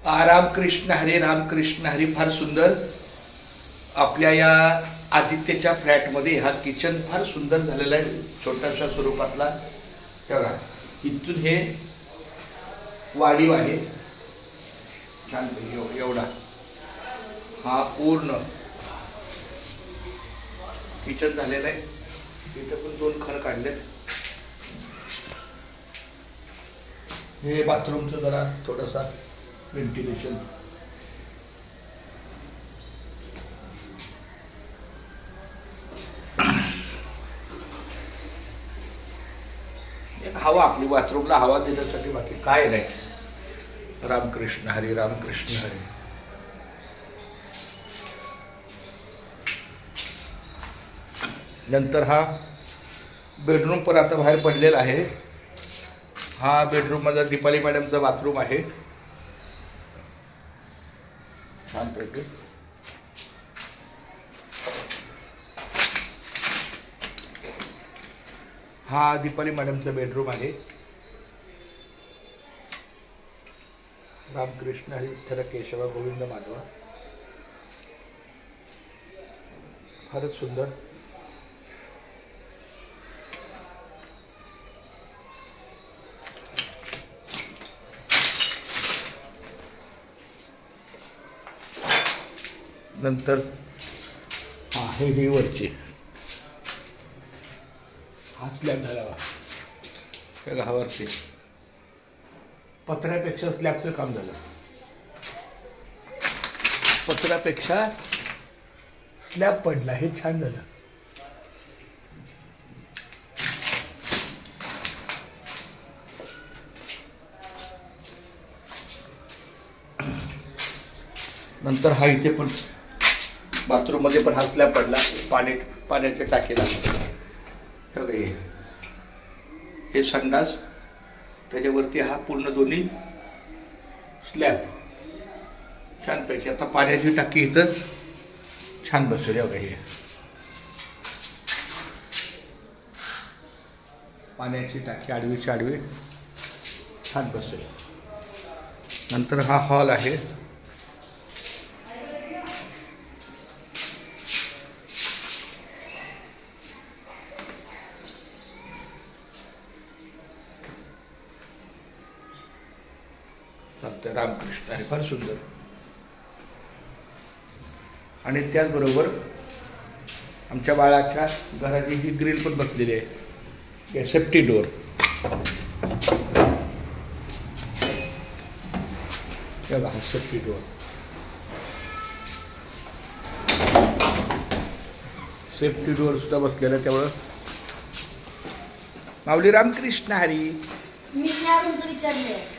रामकृष्ण हरी, रामकृष्ण हरी. फार सुंदर आपल्या या आदित्यच्या फ्लॅटमध्ये हा किचन फार सुंदर झालेला आहे, छोट्याशा स्वरूपातला. बघा इथून हे वाढीव आहे छान एवढा. हा पूर्ण किचन झालेला आहे. इथे पण 2 खण काढलेत. हे बाथरूमचं जरा थोडासा व्हेंटिलेशन. एक हवा आपली बाथरूमला हवा देण्यासाठी, बाकी काय नाही. रामकृष्ण हरी, रामकृष्ण हरी. नंतर हा बेडरूम पण आता बाहेर पडलेला आहे. हा बेडरूम माझा दीपाली मॅडमचा बाथरूम आहे छानपैकी. हा दीपाली मॅडमचा बेडरूम आहे. रामकृष्ण हरी विठ्ठल केशव गोविंद माधवा. फारच सुंदर. नंतर आहे ही वरची. हा स्लॅब झाला बघा. हा वरती पत्र्यापेक्षा स्लॅबचं काम झालं. पत्र्यापेक्षा स्लॅब पडला, हे छान झालं. नंतर हा इथे पण बाथरूम मध्ये पण हा स्लॅब पडला पाण्याच्या टाकीला. हे संडास, त्याच्यावरती हा पूर्ण दोन्ही स्लॅब छानपैकी. आता पाण्याची टाकी इथं छान बसली. हे पाण्याची टाकी आडवीची आडवी छान बसली. नंतर हा हॉल आहे. रामकृष्ण आहे, फार सुंदर. आणि त्याचबरोबर आमच्या बाळाच्या घराची ही ग्रिल पण बसलेली आहे. Safety door. बघा हा सेफ्टी डोअर. सेफ्टी डोअर सुद्धा बसलेला आहे. त्यामुळं माऊली रामकृष्ण हरी. मी विचारले